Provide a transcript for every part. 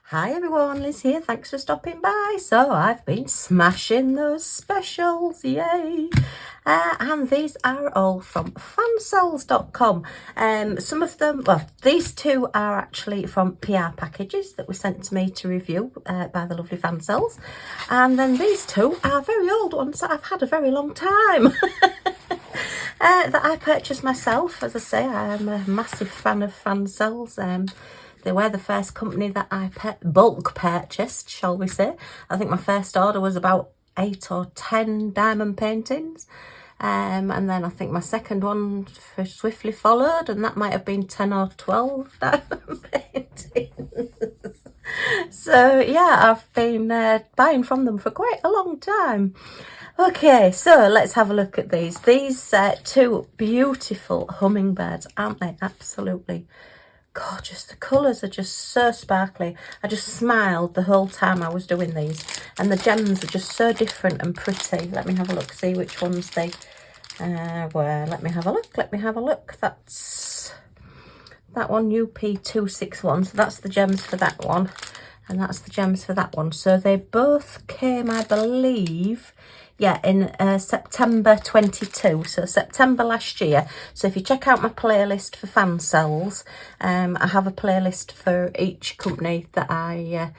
Hi everyone, Liz here, thanks for stopping by. So I've been smashing those specials, yay! And these are all from Fansells.com. Some of them, well, these two are actually from PR packages that were sent to me to review by the lovely Fansells. And then these two are very old ones that I've had a very long time. That I purchased myself. As I say, I'm a massive fan of Fansells. They were the first company that I bulk purchased, shall we say. I think my first order was about 8 or 10 diamond paintings. And then I think my second one swiftly followed, and that might have been 10 or 12 diamond paintings. So yeah, I've been buying from them for quite a long time. Okay, so let's have a look at these. These two beautiful hummingbirds, aren't they? Absolutely gorgeous. The colours are just so sparkly. I just smiled the whole time I was doing these, and the gems are just so different and pretty. Let me have a look, see which ones they were. Let me have a look. That's that one, UP261. So that's the gems for that one, and that's the gems for that one. So they both came, I believe, yeah, in September 22, so September last year. So if you check out my playlist for Fansells, I have a playlist for each company that I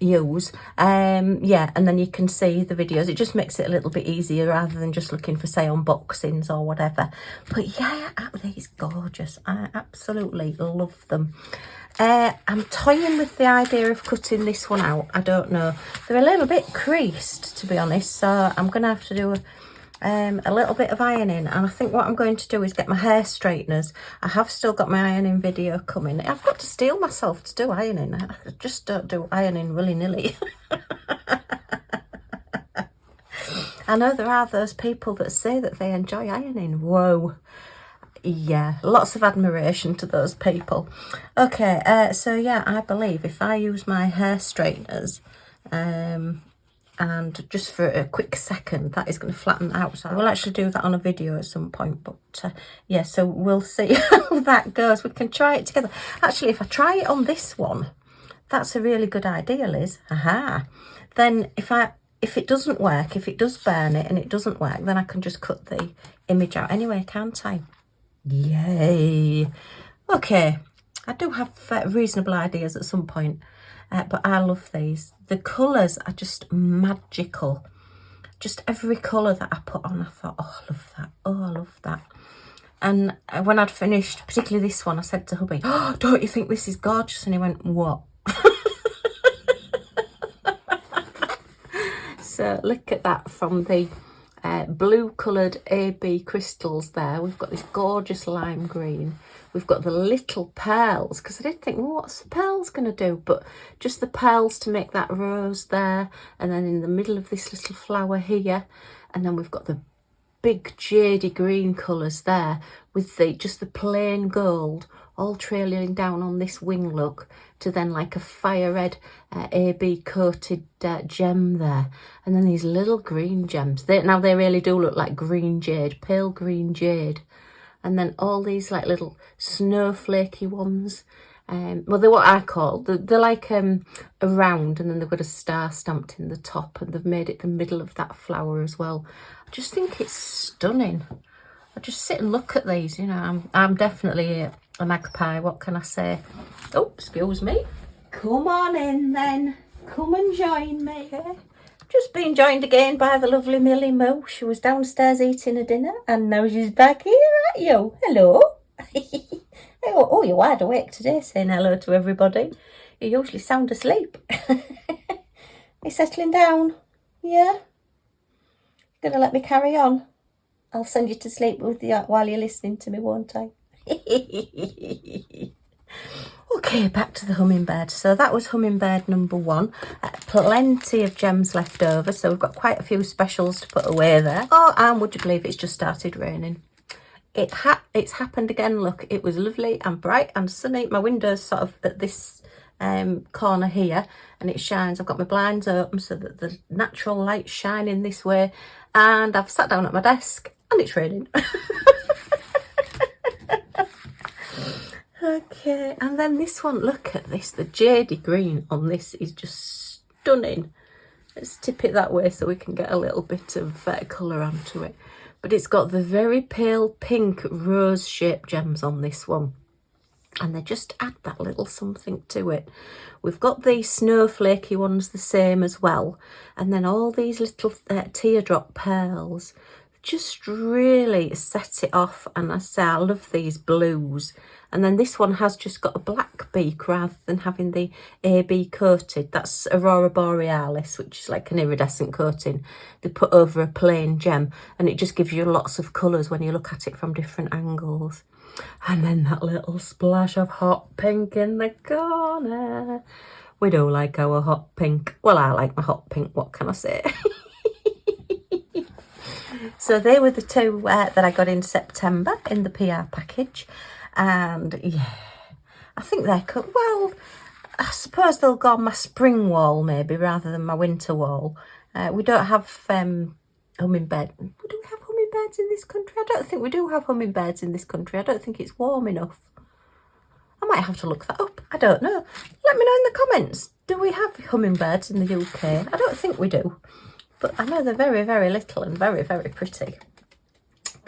use. Yeah, and then you can see the videos. It just makes it a little bit easier rather than just looking for, say, unboxings or whatever. But yeah, these gorgeous. I absolutely love them. I'm toying with the idea of cutting this one out. I don't know. They're a little bit creased, to be honest, so I'm going to have to do a little bit of ironing. And I think what I'm going to do is get my hair straighteners. I have still got my ironing video coming. I've got to steel myself to do ironing. I just don't do ironing willy-nilly. I know there are those people that say that they enjoy ironing. Whoa. Yeah, lots of admiration to those people. Okay, so yeah, I believe if I use my hair straighteners and just for a quick second, that is going to flatten out. So I will actually do that on a video at some point. But yeah, so we'll see how that goes. We can try it together. Actually, if I try it on this one, that's a really good idea, Liz. Aha. Then if it doesn't work, if it does burn it and it doesn't work, then I can just cut the image out anyway, can't I? Yay. Okay, I do have reasonable ideas at some point, but I love these. The colours are just magical. Just every colour that I put on, I thought, oh, I love that. Oh, I love that. And when I'd finished, particularly this one, I said to hubby, oh, don't you think this is gorgeous? And he went, what? So look at that from the blue coloured AB crystals there. We've got this gorgeous lime green. We've got the little pearls, because I did think, well, what's the pearls going to do? But just the pearls to make that rose there, and then in the middle of this little flower here, and then we've got the big jadey green colours there with just the plain gold all trailing down on this wing look to then like a fire red AB coated gem there, and then these little green gems. Now they really do look like green jade, pale green jade, and then all these like little snowflakey ones. Well, they're what I call, they're like a round, and then they've got a star stamped in the top, and they've made it the middle of that flower as well. I just think it's stunning. I just sit and look at these, you know. I'm definitely a magpie, what can I say? Oh, excuse me. Come on in then. Come and join me. Just been joined again by the lovely Millie Moo. She was downstairs eating her dinner, and now she's back here at you. Hello. Oh, you're wide awake today, saying hello to everybody. You usually sound asleep. You settling down? Yeah? Gonna let me carry on? I'll send you to sleep with you while you're listening to me, won't I? Okay, back to the hummingbird. So that was hummingbird number one. Plenty of gems left over, so we've got quite a few specials to put away there. Oh, and would you believe it's just started raining? It's happened again. Look, it was lovely and bright and sunny. My window's sort of at this corner here, and it shines. I've got my blinds open so that the natural light's shining this way, and I've sat down at my desk and it's raining. Okay, and then this one, look at this, the jadey green on this is just stunning. Let's tip it that way so we can get a little bit of colour onto it. But it's got the very pale pink rose shaped gems on this one. And they just add that little something to it. We've got these snowflakey ones the same as well. And then all these little teardrop pearls just really set it off. And I say I love these blues. And then this one has just got a black beak rather than having the AB coated. That's Aurora Borealis, which is like an iridescent coating they put over a plain gem, and it just gives you lots of colours when you look at it from different angles. And then that little splash of hot pink in the corner. We do like our hot pink. Well, I like my hot pink, what can I say? So they were the two that I got in September in the PR package. And yeah, I think they're cool. Well, I suppose they'll go on my spring wall maybe rather than my winter wall. We don't have hummingbird. Do we have hummingbirds in this country? I don't think we do have hummingbirds in this country. I don't think it's warm enough. I might have to look that up. I don't know. Let me know in the comments. Do we have hummingbirds in the UK? I don't think we do. But I know they're very, very little and very, very pretty.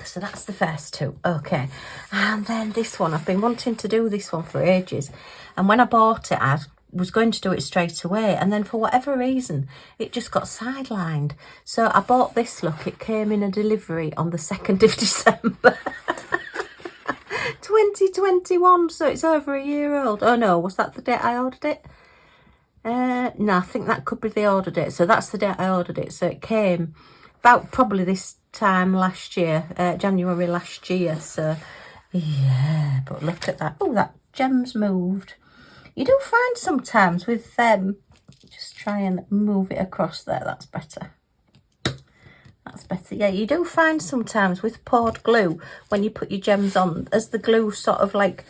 So that's the first two. Okay. And then this one. I've been wanting to do this one for ages. And when I bought it, I was going to do it straight away. And then for whatever reason, it just got sidelined. So I bought this look. It came in a delivery on the 2nd of December. 2021. So it's over a year old. Oh no, was that the date I ordered it? No, I think that could be the order date. So that's the date I ordered it. So it came about probably this time last year, January last year. So yeah, but look at that. Oh, that gem's moved. You do find sometimes with them, just try and move it across there. That's better. That's better. Yeah, you do find sometimes with poured glue, when you put your gems on, as the glue sort of like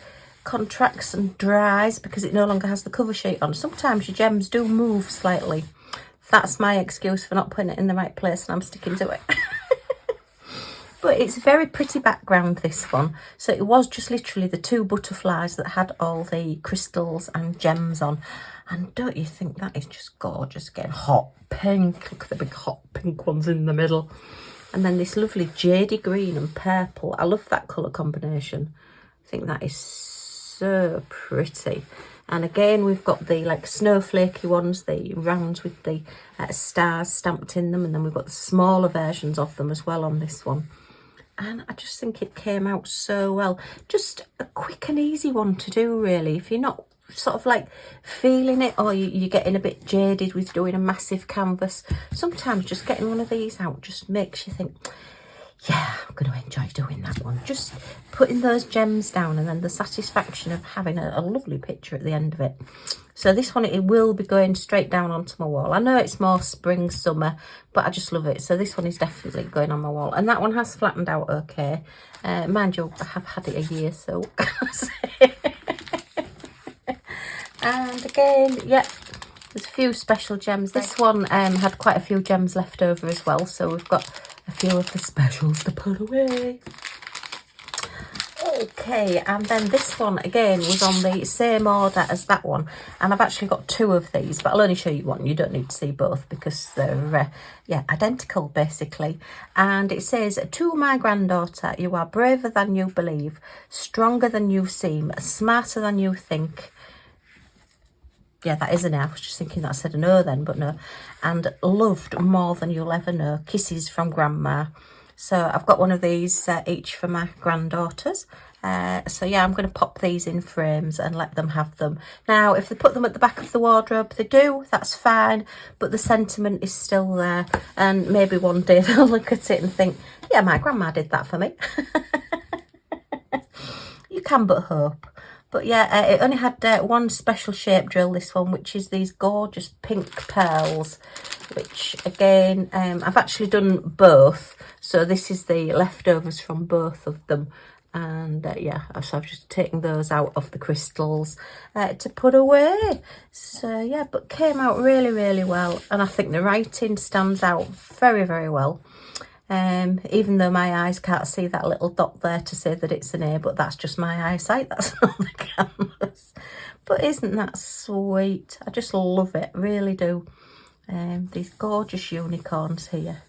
contracts and dries because it no longer has the cover sheet on, sometimes your gems do move slightly. That's my excuse for not putting it in the right place, and I'm sticking to it. But it's a very pretty background, this one. So it was just literally the two butterflies that had all the crystals and gems on. And don't you think that is just gorgeous? Again, hot pink. Look at the big hot pink ones in the middle. And then this lovely jadey green and purple. I love that colour combination. I think that is so pretty. And again, we've got the like snowflakey ones, the rounds with the stars stamped in them. And then we've got the smaller versions of them as well on this one. And I just think it came out so well. Just a quick and easy one to do, really. If you're not sort of like feeling it, or you're getting a bit jaded with doing a massive canvas, sometimes just getting one of these out just makes you think, yeah, I'm going to enjoy doing that one. Just putting those gems down and then the satisfaction of having a lovely picture at the end of it. So this one, it will be going straight down onto my wall. I know it's more spring, summer, but I just love it. So this one is definitely going on my wall. And that one has flattened out okay. Mind you, I have had it a year, so and again, yeah, there's a few special gems. This one had quite a few gems left over as well. So we've got a few of the specials to put away. Okay, and then this one again was on the same order as that one, and I've actually got two of these, but I'll only show you one. You don't need to see both because they're yeah, identical basically. And it says, to my granddaughter, you are braver than you believe, stronger than you seem, smarter than you think. Yeah, that is an I was just thinking that I said an O then, but no. And loved more than you'll ever know. Kisses from Grandma. So I've got one of these each for my granddaughters. So yeah, I'm going to pop these in frames and let them have them. Now, if they put them at the back of the wardrobe, they do, that's fine. But the sentiment is still there. And maybe one day they'll look at it and think, yeah, my grandma did that for me. You can but hope. But yeah, it only had one special shape drill, this one, which is these gorgeous pink pearls, which again, I've actually done both. So this is the leftovers from both of them. And yeah, so I've just taken those out of the crystals to put away. So yeah, but came out really, really well. And I think the writing stands out very, very well. Even though my eyes can't see that little dot there to say that it's an A, but that's just my eyesight, that's not the canvas. But isn't that sweet? I just love it, really do. These gorgeous unicorns here.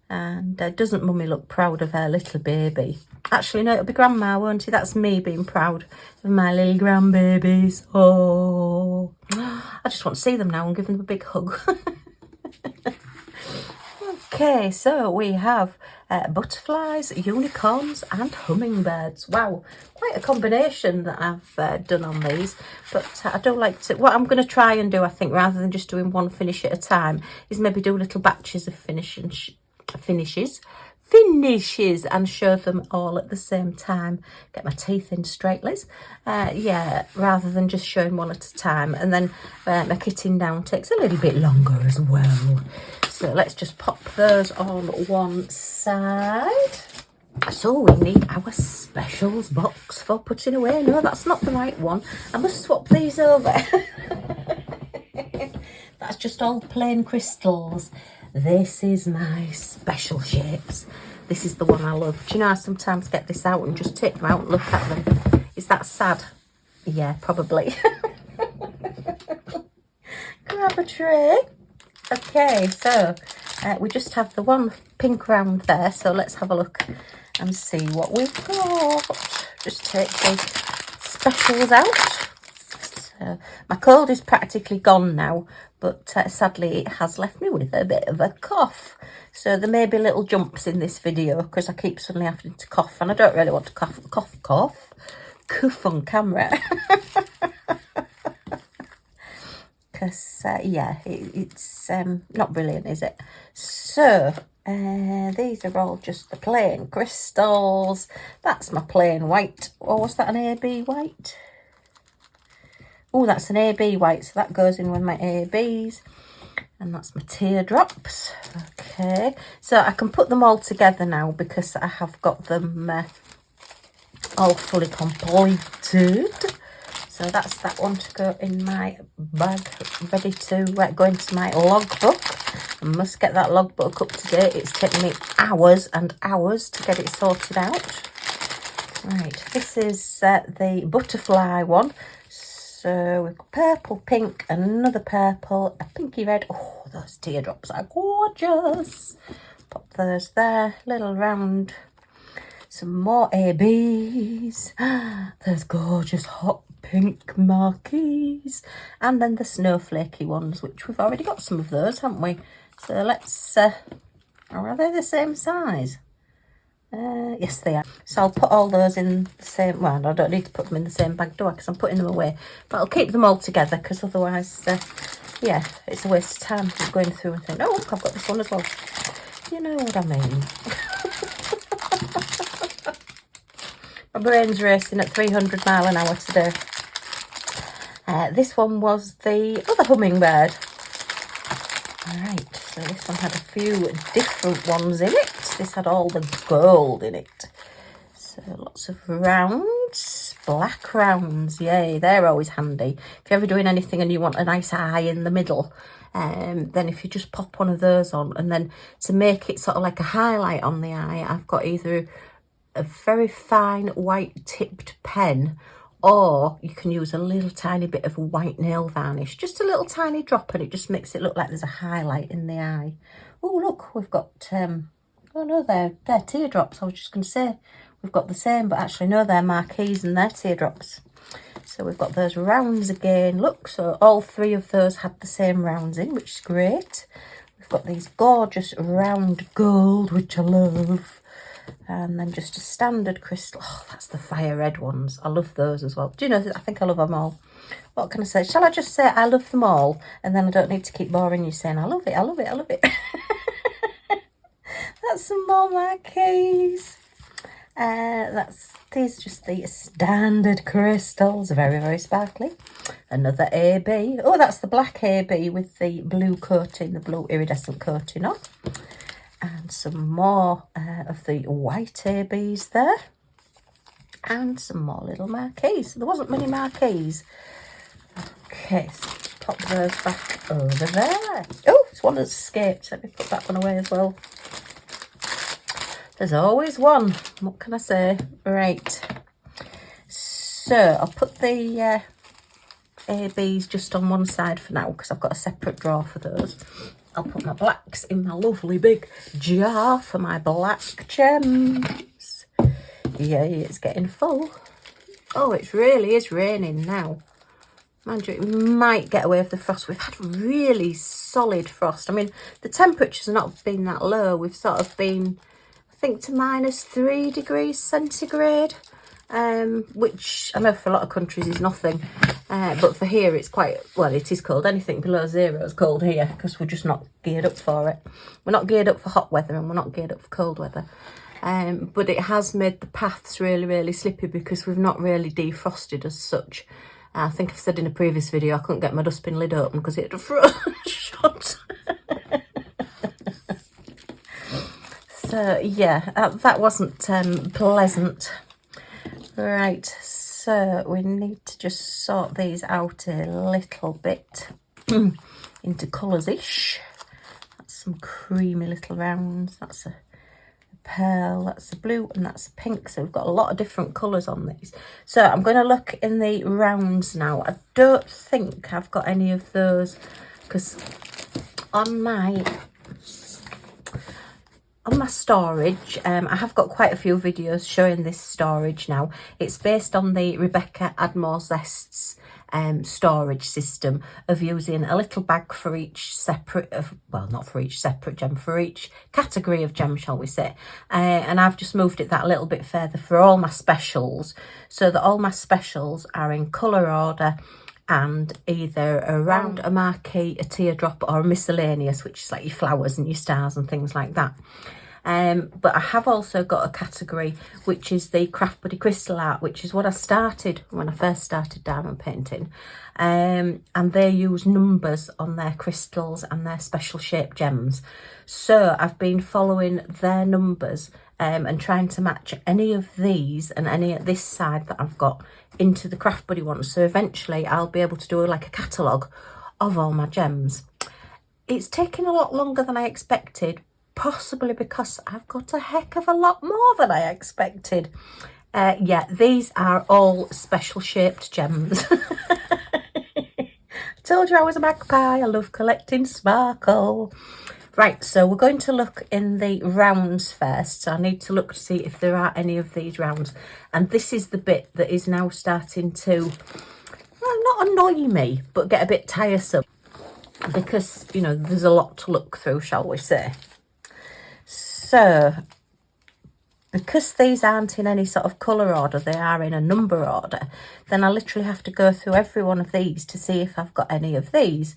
And doesn't Mummy look proud of her little baby? Actually, no, it'll be Grandma, won't it? That's me being proud of my little grandbabies. Oh, I just want to see them now and give them a big hug. Okay, so we have butterflies, unicorns and hummingbirds. Wow, quite a combination that I've done on these. But I do like to, what I'm going to try and do, I think, rather than just doing one finish at a time, is maybe do little batches of finishes and show them all at the same time. Get my teeth in straight, Liz. Yeah, rather than just showing one at a time. And then my kitting down takes a little bit longer as well. So let's just pop those on one side. So we need our specials box for putting away. No, that's not the right one. I must swap these over. That's just all plain crystals. This is my special shapes. This is the one I love. Do you know, I sometimes get this out and just take them out and look at them. Is that sad? Yeah, probably. Grab a tray. Okay, so we just have the one pink round there. So let's have a look and see what we've got. Just take the specials out. So my cold is practically gone now, but sadly it has left me with a bit of a cough. So there may be little jumps in this video because I keep suddenly having to cough, and I don't really want to cough on camera. Because, yeah, it's not brilliant, is it? So, these are all just the plain crystals. That's my plain white. Oh, was that an AB white? Oh, that's an AB white, so that goes in with my ABs. And that's my teardrops. Okay, so I can put them all together now because I have got them all fully completed. So that's that one to go in my bag, ready to go into my logbook. I must get that logbook up to date. It's taken me hours and hours to get it sorted out. Right, this is the butterfly one. So we've got purple, pink, another purple, a pinky red. Oh, those teardrops are gorgeous. Pop those there, little round. Some more ABs. There's gorgeous hot pink marquees. And then the snowflakey ones, which we've already got some of those, haven't we? So let's, are they the same size? Yes, they are. So I'll put all those in the same, well, I don't need to put them in the same bag, do I? Because I'm putting them away. But I'll keep them all together because otherwise, yeah, it's a waste of time going through and thinking, oh, look, I've got this one as well. You know what I mean. My brain's racing at 300 miles an hour today. This one was the other hummingbird. Alright, so this one had a few different ones in it. This had all the gold in it. So lots of rounds, black rounds. Yay, they're always handy. If you're ever doing anything and you want a nice eye in the middle, then if you just pop one of those on, and then to make it sort of like a highlight on the eye, I've got either a very fine white tipped pen, or you can use a little tiny bit of white nail varnish, just a little tiny drop, and it just makes it look like there's a highlight in the eye. Oh, look, we've got, oh no, they're teardrops. I was just going to say we've got the same, but actually no, they're marquees and they're teardrops. So we've got those rounds again. Look, so all three of those had the same rounds in, which is great. We've got these gorgeous round gold, which I love. And then just a standard crystal. Oh, that's the fire red ones. I love those as well. Do you know, I think I love them all. What can I say? Shall I just say I love them all? And then I don't need to keep boring you saying, I love it, I love it, I love it. That's some more marquees. These are just the standard crystals. Very, very sparkly. Another AB. Oh, that's the black AB with the blue coating, the blue iridescent coating on. And some more of the white ABs there. And some more little marquees. There wasn't many marquees. Okay, so pop those back over there. Oh, this one has escaped. Let me put that one away as well. There's always one. What can I say? Right. So I'll put the ABs just on one side for now because I've got a separate drawer for those. I'll put my blacks in my lovely big jar for my black gems. Yay, it's getting full. Oh, it really is raining now. Mind you, it might get away with the frost. We've had really solid frost. I mean, the temperatures have not been that low. We've sort of been, I think, to -3 degrees centigrade, which I know for a lot of countries is nothing. But for here, it's quite, well, it is cold. Anything below 0 is cold here because we're just not geared up for it. We're not geared up for hot weather and we're not geared up for cold weather. But it has made the paths really, really slippy because we've not really defrosted as such. I think I've said in a previous video I couldn't get my dustbin lid open because it had frozen shut. So yeah, that wasn't pleasant. Right, so we need to just sort these out a little bit into colours-ish. That's some creamy little rounds. That's a pearl, that's a blue, and that's a pink. So we've got a lot of different colours on these. So I'm going to look in the rounds now. I don't think I've got any of those because on my storage, I have got quite a few videos showing this storage now. It's based on the Rebecca Admore Zest's storage system of using a little bag for each separate, well, not for each separate gem, for each category of gem, shall we say. And I've just moved it that little bit further for all my specials, so that all my specials are in colour order and either a round, a marquee, a teardrop, or a miscellaneous, which is like your flowers and your stars and things like that. But I have also got a category which is the Craft Buddy Crystal Art, which is what I started when I first started diamond painting. And they use numbers on their crystals and their special shaped gems. So I've been following their numbers and trying to match any of these and any at this side that I've got into the Craft Buddy ones. So eventually I'll be able to do like a catalogue of all my gems. It's taken a lot longer than I expected, possibly because I've got a heck of a lot more than I expected. Yeah, these are all special shaped gems. I told you I was a magpie. I love collecting sparkle. Right, so we're going to look in the rounds first. So I need to look to see if there are any of these rounds. And this is the bit that is now starting to, well, not annoy me, but get a bit tiresome. Because, you know, there's a lot to look through, shall we say. So, because these aren't in any sort of colour order, they are in a number order, then I literally have to go through every one of these to see if I've got any of these.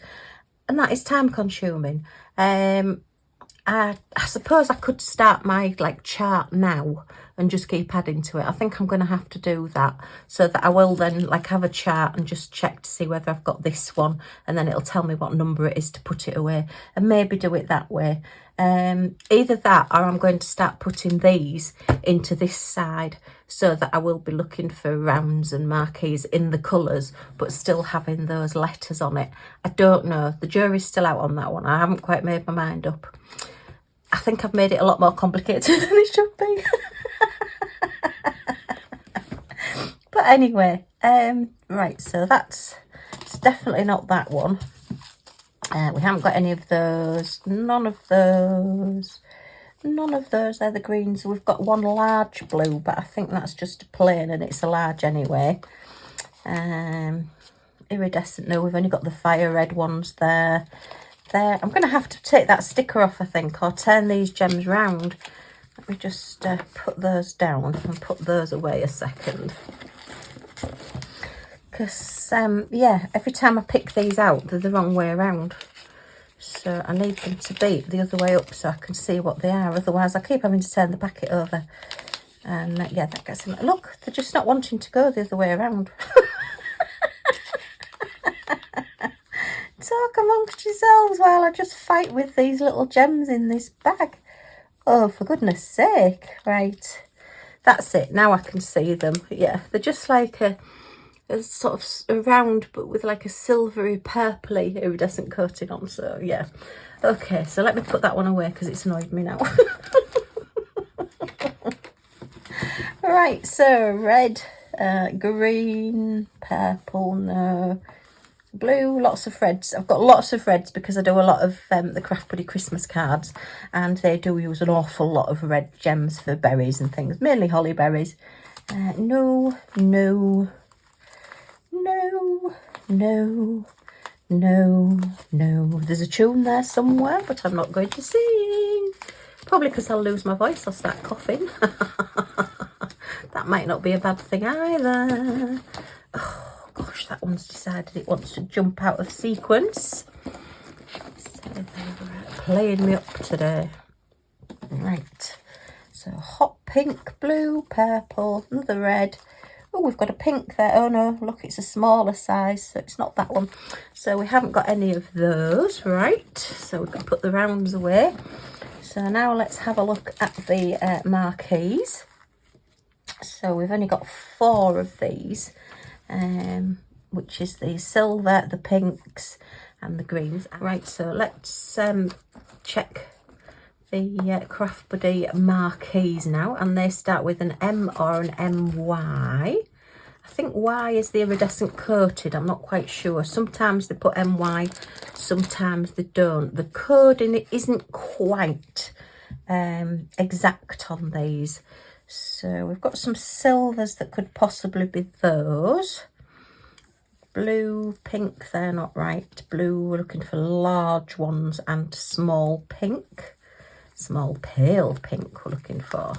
And that is time consuming. I suppose I could start my like chart now and just keep adding to it. I think I'm going to have to do that so that I will then like have a chart and just check to see whether I've got this one, and then it'll tell me what number it is to put it away, and maybe do it that way. Either that, or I'm going to start putting these into this side so that I will be looking for rounds and marquees in the colours but still having those letters on it. I don't know, the jury's still out on that one. I haven't quite made my mind up. I think I've made it a lot more complicated than it should be. But anyway, right, so it's definitely not that one. We haven't got any of those, none of those, they're the greens. We've got one large blue, but I think that's just a plain and it's a large anyway. Iridescent, no, we've only got the fire red ones there. I'm going to have to take that sticker off, I think, or turn these gems round. Let me just put those down and put those away a second. Because, yeah, every time I pick these out, they're the wrong way around. So I need them to be the other way up so I can see what they are. Otherwise, I keep having to turn the packet over. And, yeah, that gets them. Look, they're just not wanting to go the other way around. Talk amongst yourselves while I just fight with these little gems in this bag. Oh, for goodness sake. Right. That's it. Now I can see them. Yeah, they're just like a sort of a round, but with like a silvery purpley iridescent coating on. So, yeah. Okay, so let me put that one away because it's annoyed me now. Right, so red, green, purple, no, blue, lots of reds. I've got lots of reds because I do a lot of the Craft Buddy Christmas cards, and they do use an awful lot of red gems for berries and things, mainly holly berries. No, no, no, no, no, no. There's a tune there somewhere, but I'm not going to sing. Probably because I'll lose my voice, I'll start coughing. That might not be a bad thing either. Oh gosh, that one's decided it wants to jump out of sequence. So they were playing me up today. Right, so hot pink, blue, purple, another red. Oh, we've got a pink there. Oh no, look, it's a smaller size, so it's not that one. So we haven't got any of those, right? So we can put the rounds away. So now let's have a look at the marquees. So we've only got 4 of these, which is the silver, the pinks and the greens. Right, so let's check the Craft Buddy marquees now, and they start with an M or an MY. I think Y is the iridescent coated, I'm not quite sure. Sometimes they put MY, sometimes they don't. The coding it isn't quite exact on these. So we've got some silvers that could possibly be those. Blue, pink, they're not right. Blue, we're looking for large ones, and small pink. Small pale pink we're looking for.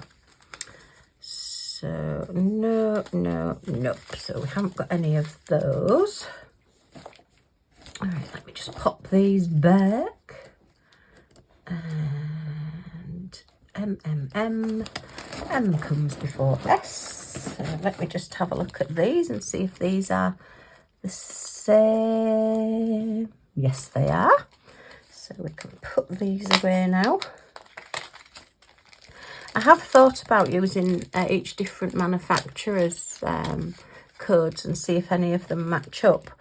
So no, no, nope. So we haven't got any of those. All right, let me just pop these back. And M comes before S. So let me just have a look at these and see if these are the same. Yes, they are. So we can put these away now. I have thought about using each different manufacturer's codes and see if any of them match up,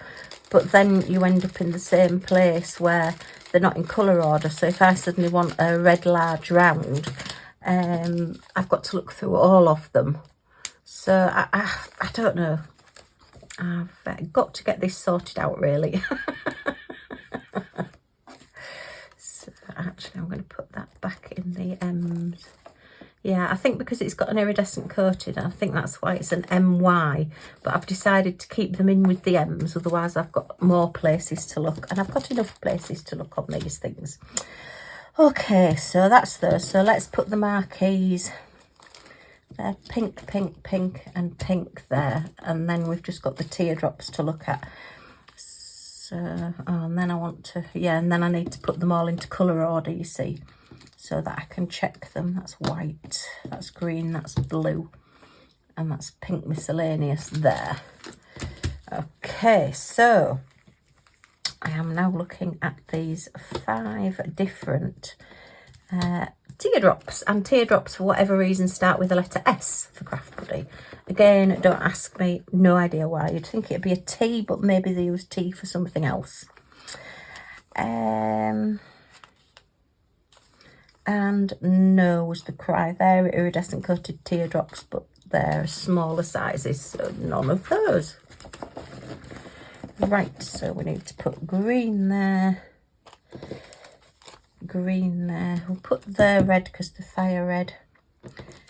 but then you end up in the same place where they're not in colour order. So if I suddenly want a red large round, I've got to look through all of them. So I don't know. I've got to get this sorted out really. So actually I'm going to put that back in the M's. Yeah, I think because it's got an iridescent coated, I think that's why it's an MY. But I've decided to keep them in with the M's, otherwise I've got more places to look. And I've got enough places to look on these things. Okay, so that's those. So let's put the marquees. They're pink, pink, pink and pink there. And then we've just got the teardrops to look at. So, and then I want to, yeah, and then I need to put them all into colour order, you see, so that I can check them. That's white, that's green, that's blue, and that's pink miscellaneous there. Okay, so I am now looking at these 5 different teardrops, and teardrops for whatever reason start with the letter S for Craft Buddy. Again, don't ask me, no idea why. You'd think it'd be a T, but maybe they use T for something else. And no was the cry. They're iridescent coated teardrops, but they're smaller sizes, so none of those. Right, so we need to put green there, green there. We'll put the red because the fire red.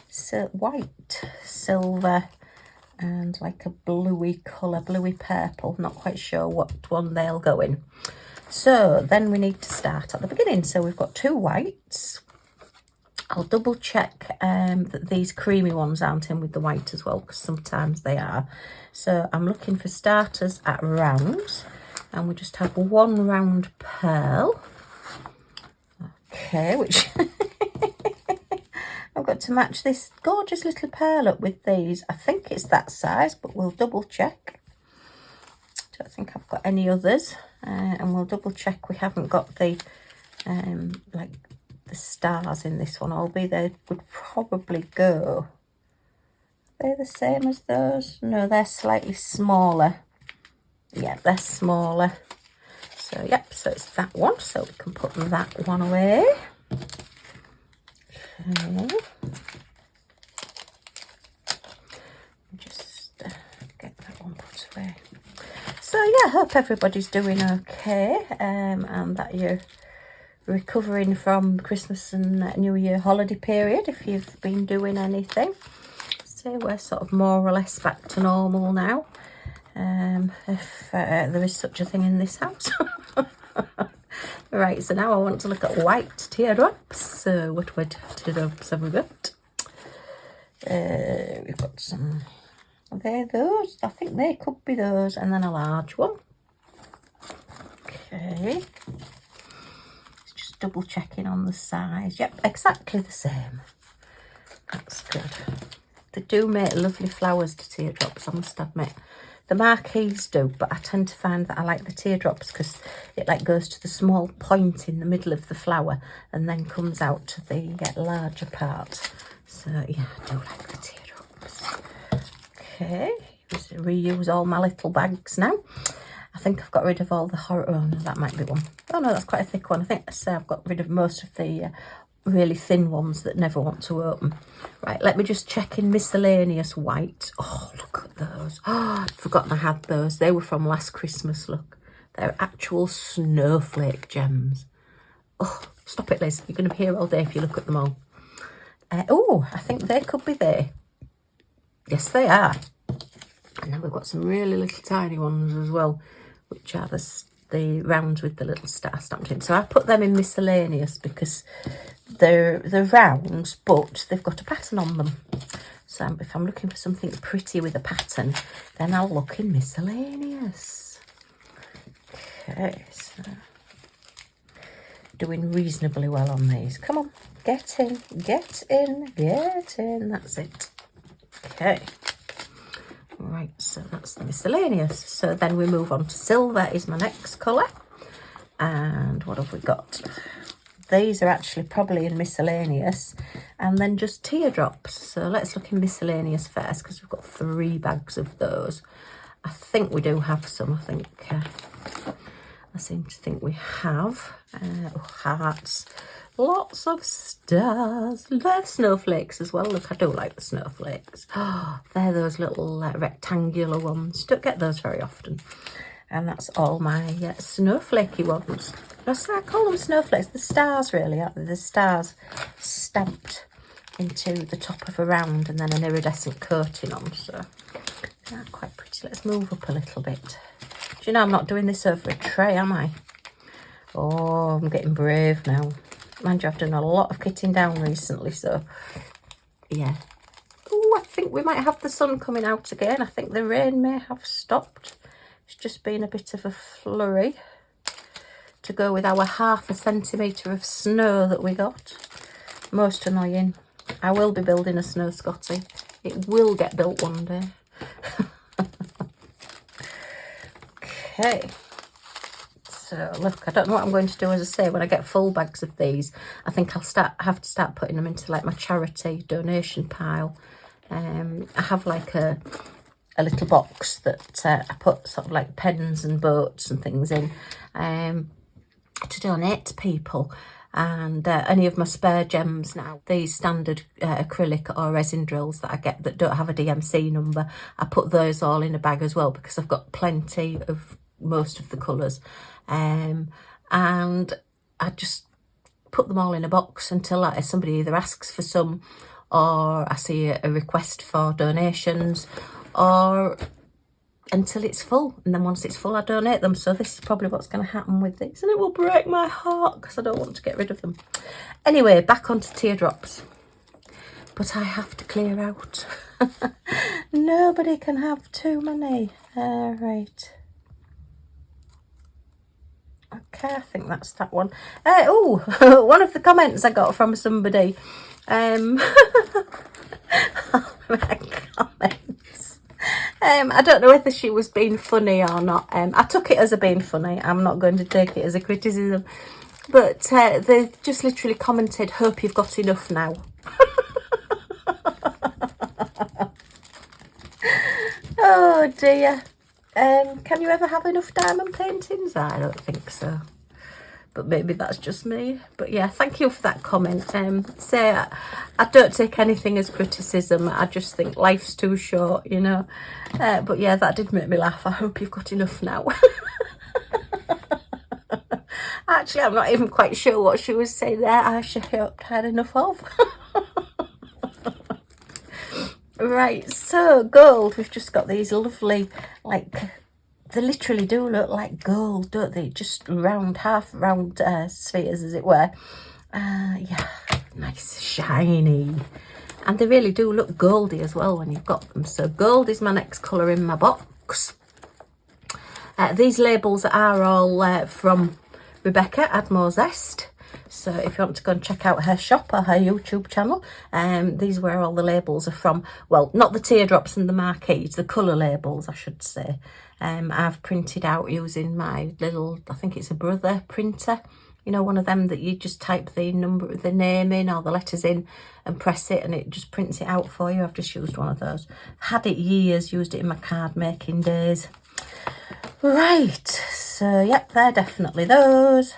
So white, silver, and like a bluey colour, bluey purple. Not quite sure what one they'll go in. So then we need to start at the beginning. So we've got 2 whites. I'll double check that these creamy ones aren't in with the white as well, because sometimes they are. So I'm looking for starters at rounds, and we just have 1 round pearl. Okay, which I've got to match this gorgeous little pearl up with these. I think it's that size, but we'll double check. Don't think I've got any others, and we'll double check we haven't got the like the stars in this one, albeit they would probably go. They're the same as those. No, they're slightly smaller. Yeah, they're smaller. So yep, so it's that one, so we can put that one away. Okay. that way. So yeah, hope everybody's doing okay, and that you're recovering from Christmas and New Year holiday period if you've been doing anything. So we're sort of more or less back to normal now, if there is such a thing in this house. Right, so now I want to look at white teardrops. So what white teardrops have we got? We've got some, are they those? I think they could be those, and then a large one. Okay, just double checking on the size. Yep, exactly the same. That's good. They do make lovely flowers to teardrops, I must admit. The marquees do, but I tend to find that I like the teardrops because it like goes to the small point in the middle of the flower and then comes out to the larger part. So yeah, I do like the teardrops. Okay, just reuse all my little bags now. I think I've got rid of all the horror. Oh no, that might be one. Oh no, that's quite a thick one. I think I've got rid of most of the really thin ones that never want to open. Right, let me just check in miscellaneous white. Oh, look at those. Oh, I'd forgotten I had those. They were from last Christmas, look. They're actual snowflake gems. Oh, stop it, Liz. You're going to be here all day if you look at them all. Oh, I think they could be there. Yes, they are. And then we've got some really little tiny ones as well, which are the rounds with the little star stamped in. So I put them in miscellaneous because they're rounds, but they've got a pattern on them. So if I'm looking for something pretty with a pattern, then I'll look in miscellaneous. Okay, so doing reasonably well on these. Come on, get in, get in, get in. That's it. Okay. Right, so that's the miscellaneous. So then we move on to silver is my next colour. And what have we got? These are actually probably in miscellaneous and then just teardrops. So let's look in miscellaneous first because we've got 3 bags of those. I think we do have some. I seem to think we have. Hearts. Lots of stars. There's snowflakes as well. Look, I do like the snowflakes. Oh, they're those little rectangular ones. Don't get those very often. And that's all my snowflakey ones. I call them snowflakes. The stars, really, aren't they? The stars stamped into the top of a round and then an iridescent coating on. So they're quite pretty. Let's move up a little bit. Do you know I'm not doing this over a tray, am I? Oh, I'm getting brave now. Mind you, I've done a lot of kitting down recently, so yeah. Oh, I think we might have the sun coming out again. I think the rain may have stopped. It's just been a bit of a flurry to go with our 1/2 centimetre of snow that we got. Most annoying. I will be building a snow Scotty. It will get built one day. Okay. So look, I don't know what I'm going to do, as I say, when I get full bags of these. I think I'll have to start putting them into like my charity donation pile. I have like a little box that I put sort of like pens and boats and things in to donate to people. And any of my spare gems now, these standard acrylic or resin drills that I get that don't have a DMC number, I put those all in a bag as well because I've got plenty of most of the colours. And I just put them all in a box until somebody either asks for some or I see a request for donations or until it's full. And then once it's full, I donate them. So this is probably what's going to happen with these. And it will break my heart because I don't want to get rid of them. Anyway, back onto teardrops. But I have to clear out. Nobody can have too many. Right. Okay, I think that's that one. Oh, one of the comments I got from somebody. Comments. I don't know whether she was being funny or not. I took it as a being funny. I'm not going to take it as a criticism. But they just literally commented, hope you've got enough now. Oh dear. Can you ever have enough diamond paintings? I don't think so. but maybe that's just me. But yeah, thank you for that comment. Say I don't take anything as criticism. I just think life's too short, you know. But yeah, that did make me laugh. I hope you've got enough now. Actually, I'm not even quite sure what she was saying there. I should hope I had enough of. Right, so gold. We've just got these lovely, like, they literally do look like gold, don't they? Just round, half round spheres, as it were. Yeah, nice, shiny. And they really do look goldy as well when you've got them. So gold is my next colour in my box. These labels are all from Rebecca at Zest. So if you want to go and check out her shop or her YouTube channel, these are where all the labels are from. Well, not the teardrops and the marquees, the colour labels, I should say. I've printed out using my little, I think it's a Brother printer. You know, one of them that you just type the name in or the letters in and press it and it just prints it out for you. I've just used one of those. Had it years, used it in my card making days. Right, so yep, they're definitely those.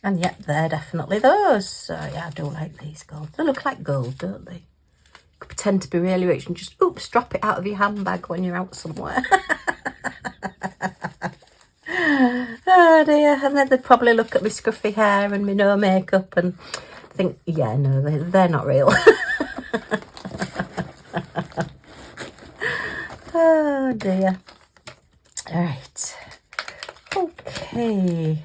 And yep, they're definitely those. So yeah, I do like these gold. They look like gold, don't they? You could pretend to be really rich and just, oops, drop it out of your handbag when you're out somewhere. Oh dear. And then they'd probably look at my scruffy hair and my no makeup and think, yeah, no, they're not real. Oh dear. All right. Okay.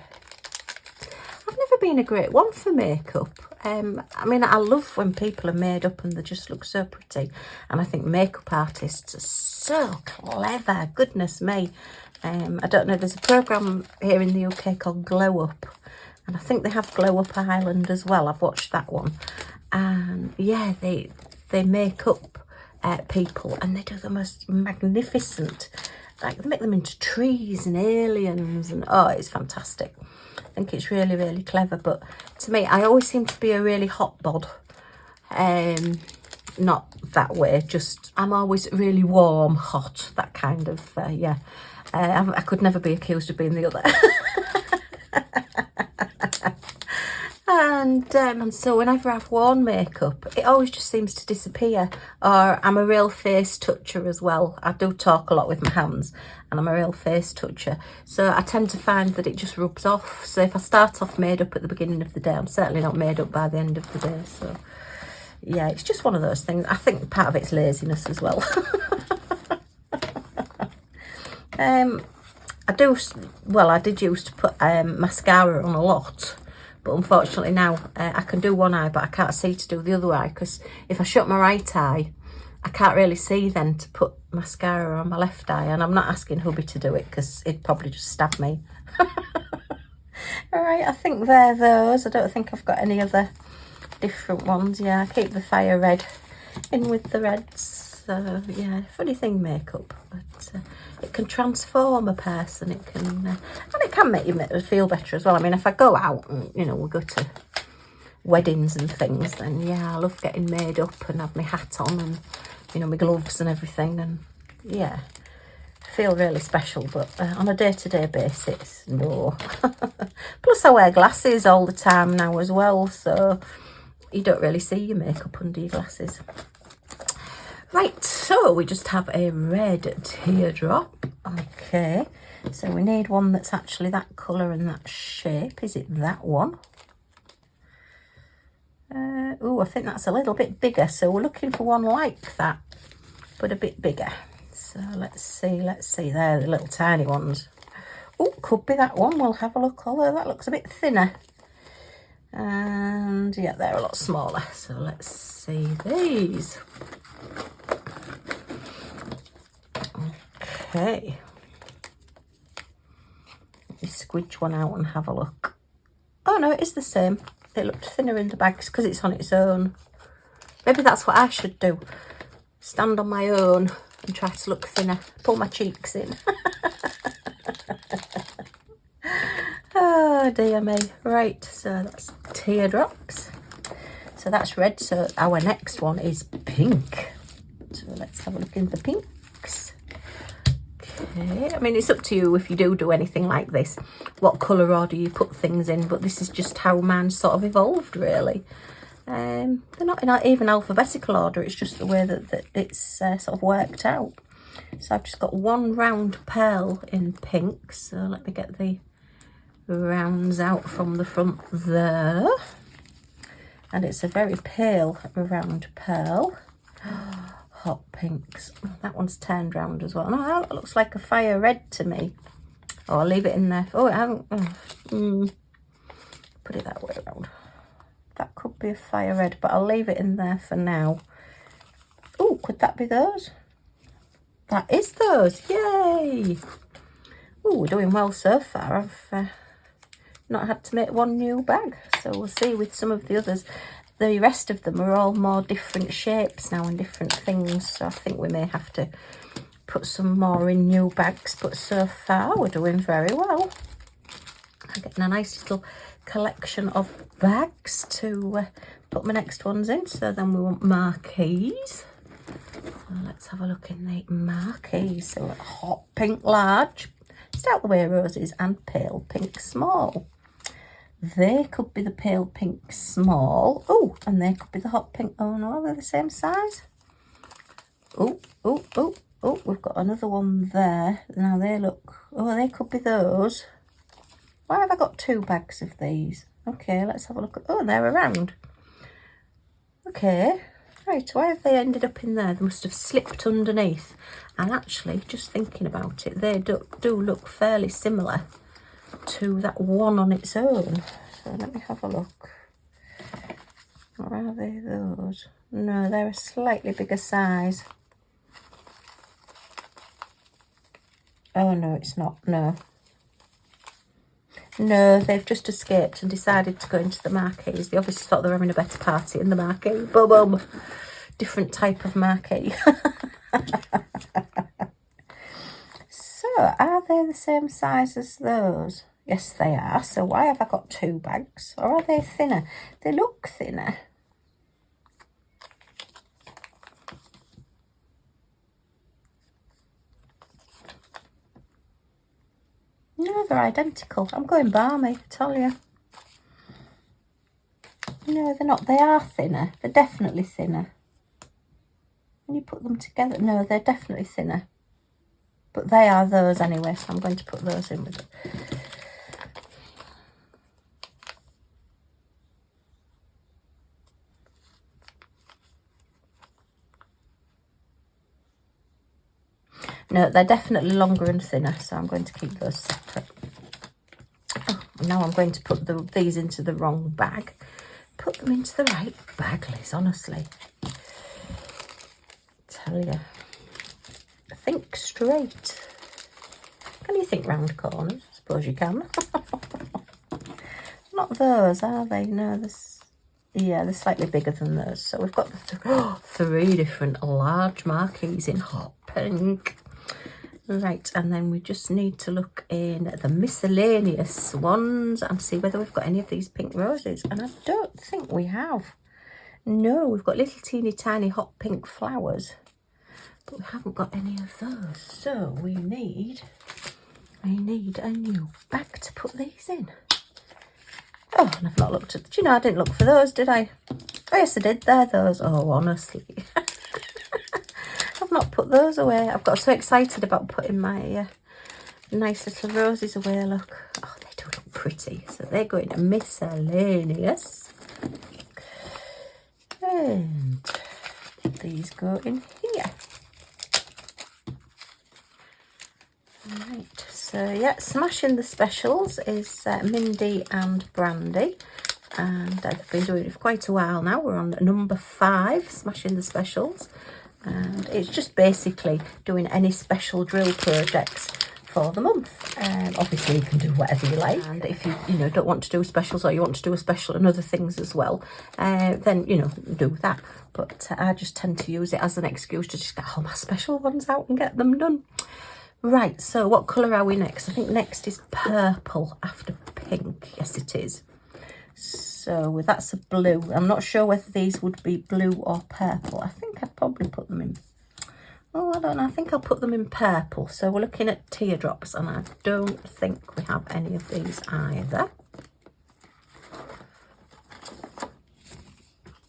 I've never been a great one for makeup. I mean, I love when people are made up and they just look so pretty. And I think makeup artists are so clever. Goodness me. I don't know, there's a programme here in the UK called Glow Up. And I think they have Glow Up Ireland as well. I've watched that one. And yeah, they make up people and they do the most magnificent, like they make them into trees and aliens and oh, it's fantastic. I think it's really, really clever. But to me, I always seem to be a really hot bod. Not that way, just I'm always really warm, hot, that kind of, yeah. I could never be accused of being the other. And so whenever I've worn makeup, it always just seems to disappear. Or I'm a real face toucher as well. I do talk a lot with my hands and I'm a real face toucher. So I tend to find that it just rubs off. So if I start off made up at the beginning of the day, I'm certainly not made up by the end of the day. So yeah, it's just one of those things. I think part of it's laziness as well. I did used to put mascara on a lot, but unfortunately now I can do one eye but I can't see to do the other eye, because if I shut my right eye I can't really see then to put mascara on my left eye, and I'm not asking hubby to do it because he'd probably just stab me. Alright, I think they're those. I don't think I've got any other different ones. Yeah, I keep the fire red in with the reds. So yeah, funny thing, makeup, but it can transform a person. It can, and it can make you feel better as well. I mean, if I go out and we go to weddings and things, then yeah, I love getting made up and have my hat on and my gloves and everything, and yeah, feel really special. But on a day-to-day basis, no. Plus, I wear glasses all the time now as well, so you don't really see your makeup under your glasses. Right, so we just have a red teardrop. Okay, so we need one that's actually that colour and that shape. Is it that one? Oh, I think that's a little bit bigger. So we're looking for one like that, but a bit bigger. So let's see. There, the little tiny ones. Oh, could be that one. We'll have a look. Although that looks a bit thinner. And yeah, they're a lot smaller. So let's see these. Okay, let me squidge one out and have a look. Oh no, it is the same. It looked thinner in the bags because it's on its own. Maybe that's what I should do. Stand on my own and try to look thinner. Pull my cheeks in. Oh dear me. Right, so that's teardrops. So that's red. So our next one is pink. So let's have a look in the pinks. Okay, I mean, it's up to you if you do anything like this, what colour order you put things in, but this is just how mine sort of evolved, really. They're not in even alphabetical order, it's just the way that it's sort of worked out. So I've just got one round pearl in pink, so let me get the rounds out from the front there. And it's a very pale round pearl. Hot pinks. Oh, that one's turned round as well. No, that looks like a fire red to me. Oh, I'll leave it in there. Oh, I haven't. Put it that way around. That could be a fire red, but I'll leave it in there for now. Oh, could that be those? That is those. Yay! Oh, we're doing well so far. I've not had to make one new bag, so we'll see with some of the others. The rest of them are all more different shapes now and different things, so I think we may have to put some more in new bags, but so far we're doing very well. I'm getting a nice little collection of bags to put my next ones in. So then we want marquees. So let's have a look in the marquees. So hot pink large, Start the Way roses, and pale pink small. They could be the pale pink small. Oh, and they could be the hot pink. Oh no, they're the same size. Oh, oh, oh, oh, we've got another one there. Now they look, oh, they could be those. Why have I got two bags of these? Okay, let's have a look at, oh, they're around. Okay, right, why have they ended up in there? They must have slipped underneath. And actually, just thinking about it, they do look fairly similar to that one on its own. So let me have a look. Or are they those? No, they're a slightly bigger size. Oh no, it's not. No, they've just escaped and decided to go into the marquees. They obviously thought they were having a better party in the marquee. Boom, boom. Different type of marquee. So are they the same size as those? Yes, they are. So why have I got two bags? Or are they thinner? They look thinner. No, they're identical. I'm going balmy, I tell you. No, they're not. They are thinner. They're definitely thinner. When you put them together, no, they're definitely thinner. But they are those anyway, so I'm going to put those in with it. No, they're definitely longer and thinner, so I'm going to keep those separate. Oh, now I'm going to put these into the wrong bag. Put them into the right bag, Liz, honestly. Tell you. Think straight. Can you think round corners? I suppose you can. Not those, are they? No, yeah, they're slightly bigger than those. So we've got the three different large marquees in hot pink. Right, and then we just need to look in the miscellaneous ones and see whether we've got any of these pink roses. And I don't think we have. No, we've got little teeny tiny hot pink flowers, but we haven't got any of those. So we need a new bag to put these in. Oh, and I've not looked at, do you know, I didn't look for those, did I? Oh yes, I did. They're those. Oh, honestly. I've not put those away. I've got so excited about putting my nice little roses away. Look, oh, they do look pretty. So they're going to miscellaneous, and these go in here. Right, so yeah, Smashin' the Specials is Mindy and Brandy, and I've been doing it for quite a while now. We're on number 5, Smashin' the Specials. And it's just basically doing any special drill projects for the month. Obviously you can do whatever you like, and if you don't want to do specials, or you want to do a special and other things as well, then do that. But I just tend to use it as an excuse to just get all my special ones out and get them done. Right, so what colour are we next? I think next is purple after pink. Yes, it is. So that's a blue. I'm not sure whether these would be blue or purple. I think I'd probably put them in. Oh, I don't know. I think I'll put them in purple. So we're looking at teardrops, and I don't think we have any of these either.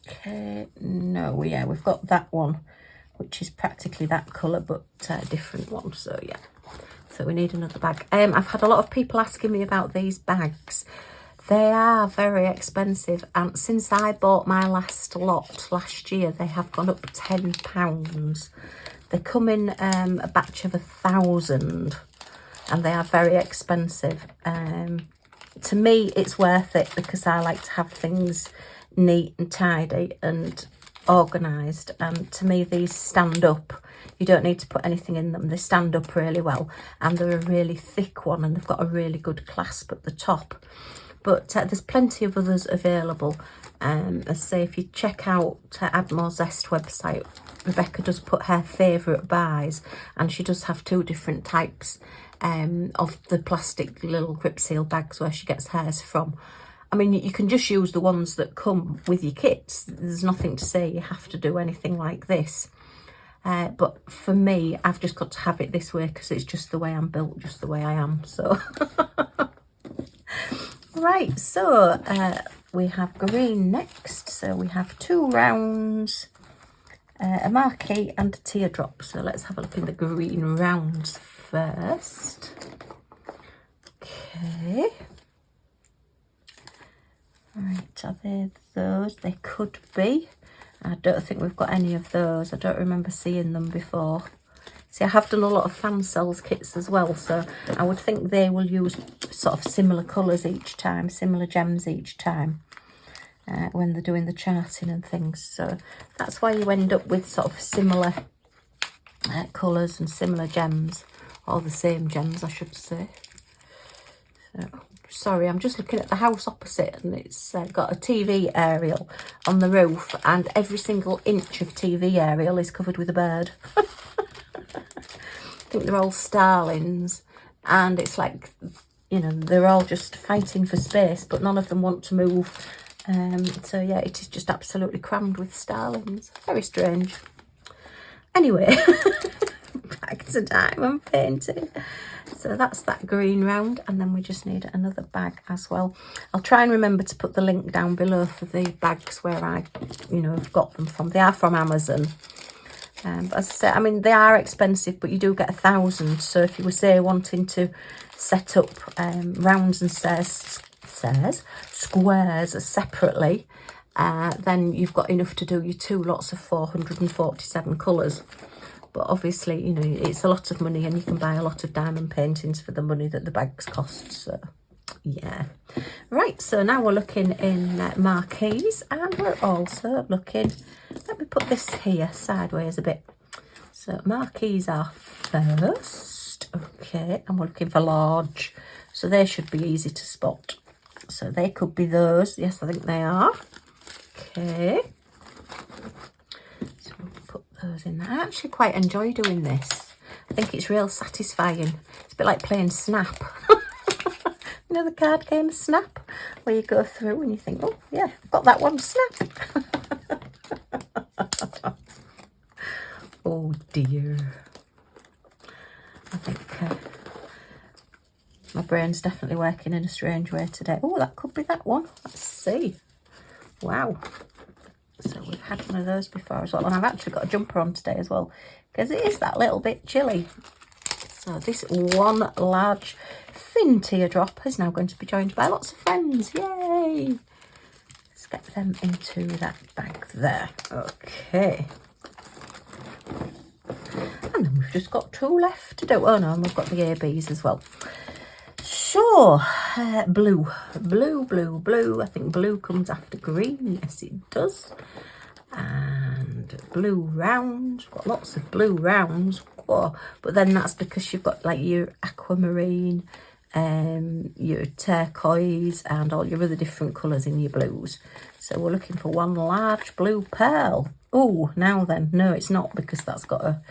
Okay, no, yeah, we've got that one, which is practically that colour, but a different one. So yeah, so we need another bag. I've had a lot of people asking me about these bags. They are very expensive, and since I bought my last lot last year, they have gone up £10. They come in a batch of 1,000, and they are very expensive. To me, it's worth it because I like to have things neat and tidy and organised, and to me these stand up. You don't need to put anything in them. They stand up really well, and they're a really thick one, and they've got a really good clasp at the top. But there's plenty of others available. As I say, if you check out Admore Zest website, Rebecca does put her favourite buys, and she does have 2 different types of the plastic little grip seal bags where she gets hers from. I mean, you can just use the ones that come with your kits. There's nothing to say you have to do anything like this. But for me, I've just got to have it this way because it's just the way I'm built, just the way I am. So, right, so we have green next. So we have 2 rounds, a marquee and a teardrop. So let's have a look in the green rounds first. Okay. Right, are they those? They could be. I don't think we've got any of those. I don't remember seeing them before. See, I have done a lot of Fansells kits as well, so I would think they will use sort of similar colours each time, similar gems each time when they're doing the charting and things. So that's why you end up with sort of similar colours and similar gems, or the same gems, I should say. So, sorry, I'm just looking at the house opposite, and it's got a TV aerial on the roof, and every single inch of TV aerial is covered with a bird. I think they're all starlings, and it's like, you know, they're all just fighting for space, but none of them want to move. So yeah, it is just absolutely crammed with starlings. Very strange. Anyway, back to diamond painting. So that's that green round, and then we just need another bag as well. I'll try and remember to put the link down below for the bags where I, you know, have got them from. They are from Amazon. But as I say, I mean, they are expensive, but you do get 1,000. So if you were, say, wanting to set up rounds and squares separately, then you've got enough to do your 2 lots of 447 colours. But obviously, you know, it's a lot of money, and you can buy a lot of diamond paintings for the money that the bags cost. So, yeah. Right, so now we're looking in marquees, and we're also looking, let me put this here sideways a bit. So marquees are first. Okay, and we're looking for large. So they should be easy to spot. So they could be those. Yes, I think they are. Okay. So we'll put those in there. I actually quite enjoy doing this. I think it's real satisfying. It's a bit like playing Snap. You know the card game Snap, where you go through and you think, oh yeah, I've got that one, Snap. Oh dear. I think my brain's definitely working in a strange way today. Oh, that could be that one. Let's see. Wow. So we've had one of those before as well. And I've actually got a jumper on today as well, because it is that little bit chilly. So this one large thin teardrop is now going to be joined by lots of friends. Yay! Let's get them into that bag there. Okay. And then we've just got 2 left to do. Oh no, and we've got the ABs as well. So, blue. I think blue comes after green. Yes, it does. And blue rounds. Got lots of blue rounds. Whoa. But then that's because you've got like your aquamarine, your turquoise, and all your other different colours in your blues. So we're looking for 1 large blue pearl. Oh, now then. No, it's not, because that's got a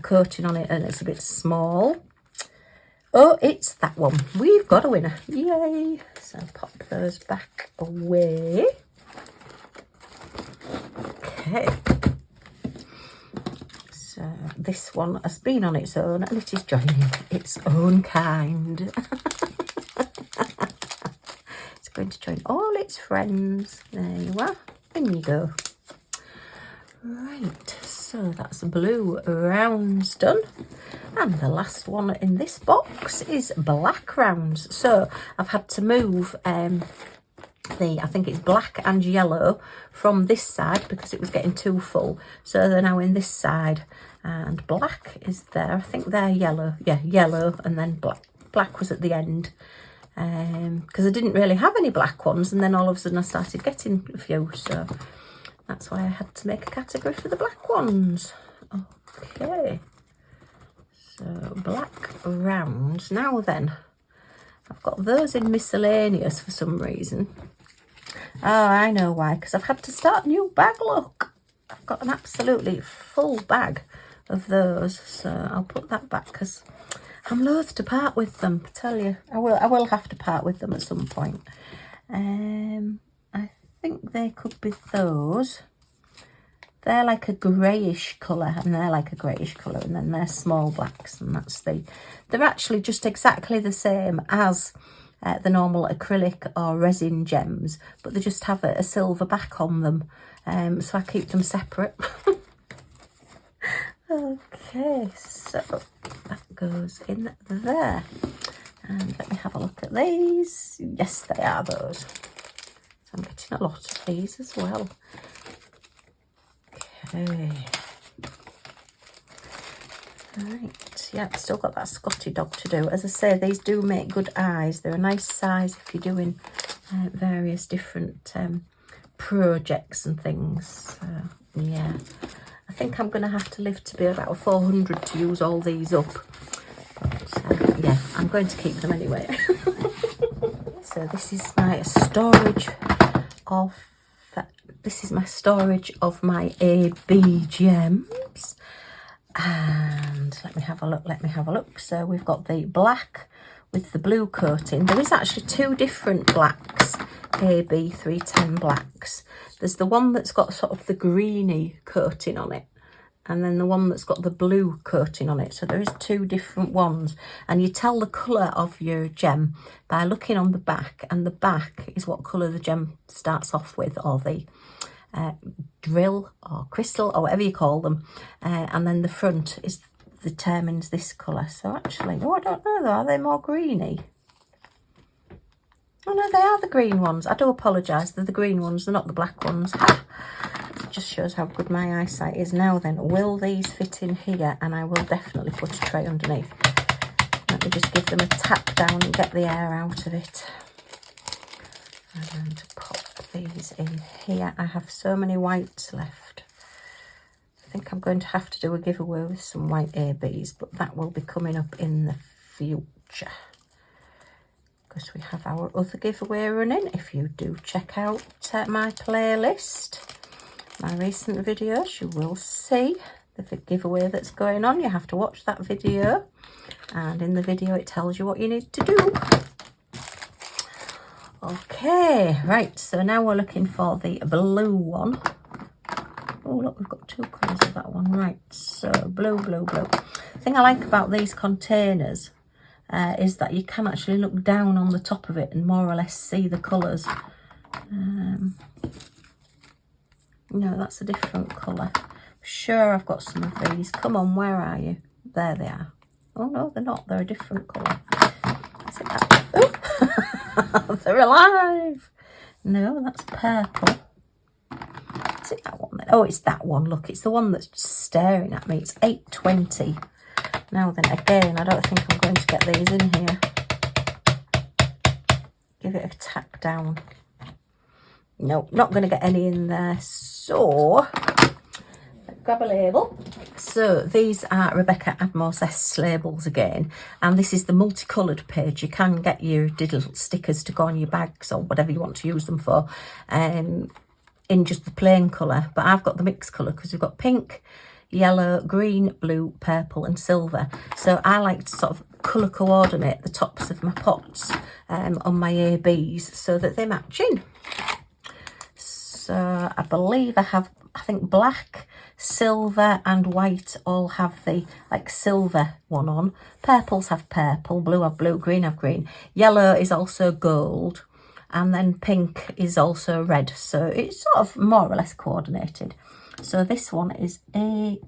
coating on it and it's a bit small. Oh, it's that one. We've got a winner. Yay. So pop those back away. Okay. So this one has been on its own and it is joining its own kind. It's going to join all its friends. There you are. In you go. Right, so that's blue rounds done. And the last one in this box is black rounds. So I've had to move I think it's black and yellow from this side because it was getting too full. So they're now in this side and black is there. I think they're yellow. Yeah, yellow and then black. Black was at the end because I didn't really have any black ones, and then all of a sudden I started getting a few. So that's why I had to make a category for the black ones. Okay. So black rounds. Now then, I've got those in miscellaneous for some reason. Oh, I know why, because I've had to start a new bag, look. I've got an absolutely full bag of those, so I'll put that back because I'm loath to part with them, I tell you. I will have to part with them at some point. I think they could be those. They're like a greyish colour, and they're like a greyish colour, and then they're small blacks, and that's they're actually just exactly the same as the normal acrylic or resin gems, but they just have a silver back on them, so I keep them separate. Okay, so that goes in there, and let me have a look at these. Yes, they are those. So I'm getting a lot of these as well. Okay. Right, yeah, still got that Scotty dog to do. As I say, these do make good eyes. They're a nice size if you're doing various different projects and things. So, yeah, I think I'm going to have to live to be about 400 to use all these up. But, yeah, I'm going to keep them anyway. So this is my storage of... This is my storage of my AB gems. And let me have a look. So we've got the black with the blue coating. There is actually two different blacks, AB 310 blacks. There's the one that's got sort of the greeny coating on it, and then the one that's got the blue coating on it. So there is two different ones, and you tell the colour of your gem by looking on the back, and the back is what colour the gem starts off with, or the drill or crystal or whatever you call them, and then the front is determines this colour. So actually, oh, I don't know though, are they more greeny? Oh no, they are the green ones. I do apologise, they're the green ones, they're not the black ones. It just shows how good my eyesight is. Now then, will these fit in here? And I will definitely put a tray underneath. Let me just give them a tap down and get the air out of it. And pop these in here. I have so many whites left. I think I'm going to have to do a giveaway with some white ABs, but that will be coming up in the future, because we have our other giveaway running. If you do check out my playlist, my recent videos, you will see the giveaway that's going on. You have to watch that video, and in the video it tells you what you need to do. Okay, right, so now we're looking for the blue one. Oh, look, we've got two colours of that one. Right, so blue, blue, blue. The thing I like about these containers is that you can actually look down on the top of it and more or less see the colours. No, that's a different colour. Sure, I've got some of these. Come on, where are you? There they are. Oh, no, they're not. They're a different colour. Is it that? Oh, they're alive. No, that's purple. Is it that one then? Oh, it's that one. Look, it's the one that's just staring at me. It's 820. Now then, again, I don't think I'm going to get these in here. Give it a tack down. No, not going to get any in there. So, grab a label. So these are Rebecca Admore Zest labels again, and this is the multicoloured page. You can get your diddle stickers to go on your bags or whatever you want to use them for, in just the plain colour, but I've got the mixed colour because we've got pink, yellow, green, blue, purple and silver. So I like to sort of colour coordinate the tops of my pots on my ABs so that they match in. So I believe I think black, silver and white all have the like silver one on. Purples have purple, blue have blue, green have green. Yellow is also gold, and then pink is also red. So it's sort of more or less coordinated. So this one is A,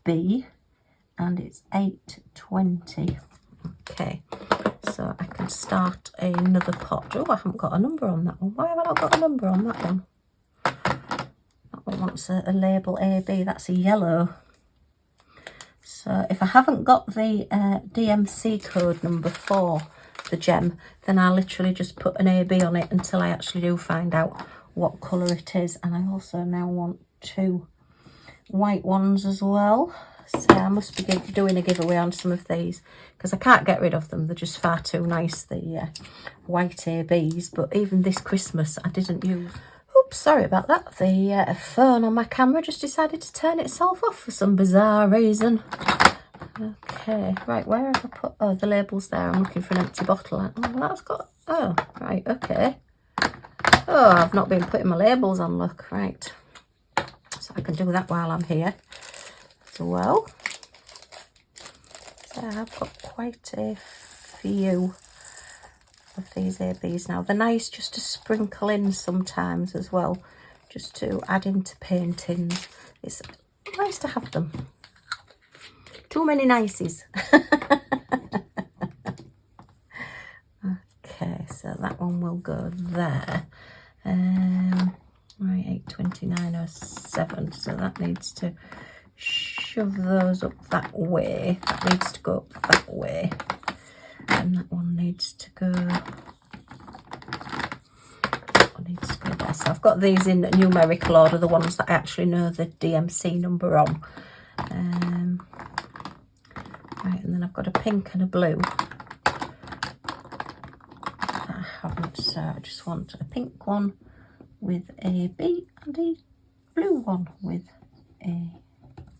B, and it's 820. Okay, so I can start another pot. Oh, I haven't got a number on that one. Why have I not got a number on that one? That one wants a label AB. That's a yellow. So if I haven't got the DMC code number for the gem, then I'll literally just put an AB on it until I actually do find out what colour it is. And I also now want 2 white ones as well. So I must be doing a giveaway on some of these because I can't get rid of them. They're just far too nice, the white ABs. But even this Christmas I didn't use. Oops, sorry about that. The phone on my camera just decided to turn itself off for some bizarre reason. Okay, right, where have I put... Oh, the label's there. I'm looking for an empty bottle. Oh, that's got... Oh, right, okay. Oh, I've not been putting my labels on, look. Right. So I can do that while I'm here as well. So I've got quite a few of these ABs now. They're nice just to sprinkle in sometimes as well, just to add into paintings. It's nice to have them. Too many nices. Okay, so that one will go there. Right, 829.07. So that needs to shove those up that way. That needs to go up that way. And that one needs to go... That one needs to go there. So I've got these in numerical order, the ones that I actually know the DMC number on. Right, and then I've got a pink and a blue. I haven't, so I just want a pink one with a B and a blue one with a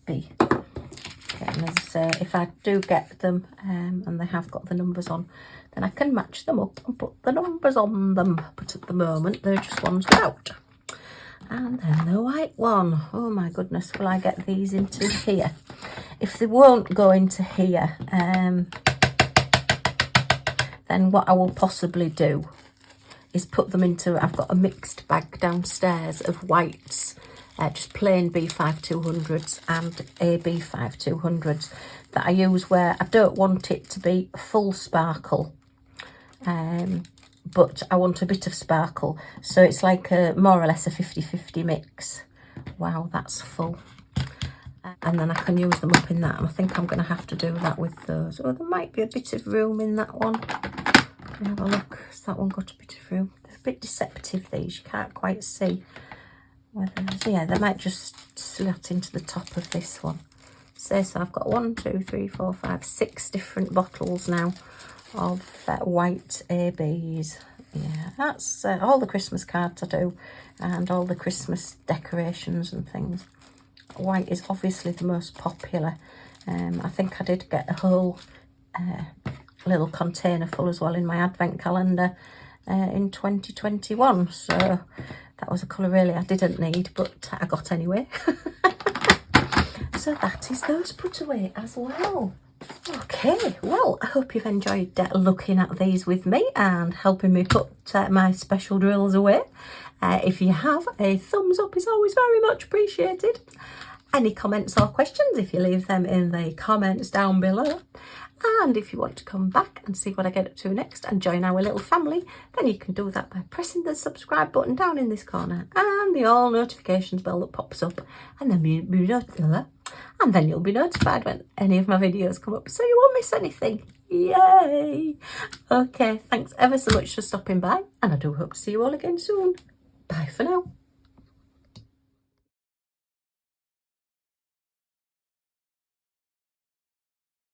B. Okay, and as I say, if I do get them and they have got the numbers on, then I can match them up and put the numbers on them. But at the moment, they're just ones without. And then the white one. Oh my goodness, will I get these into here? If they won't go into here, then what I will possibly do is put them into, I've got a mixed bag downstairs of whites, just plain B5200s and AB 5200s that I use where I don't want it to be full sparkle, but I want a bit of sparkle. So it's like more or less a 50-50 mix. Wow, that's full. And then I can use them up in that. And I think I'm going to have to do that with those. Oh, there might be a bit of room in that one. Have a look. Has that one got a bit of room? They're a bit deceptive, these. You can't quite see whether there's... Yeah, they might just slat into the top of this one. So I've got 1, 2, 3, 4, 5, 6 different bottles now of white ABs. Yeah, that's all the Christmas cards I do and all the Christmas decorations and things. White is obviously the most popular. I think I did get a whole little container full as well in my advent calendar in 2021. So that was a colour really I didn't need, but I got anyway. So that is those put away as well. Okay, well, I hope you've enjoyed looking at these with me and helping me put my special drills away. If you have, a thumbs up is always very much appreciated. Any comments or questions, if you leave them in the comments down below. And if you want to come back and see what I get up to next and join our little family, then you can do that by pressing the subscribe button down in this corner and the all notifications bell that pops up, and then you'll be notified when any of my videos come up, so you won't miss anything. Yay! Okay, thanks ever so much for stopping by, and I do hope to see you all again soon. Bye for now.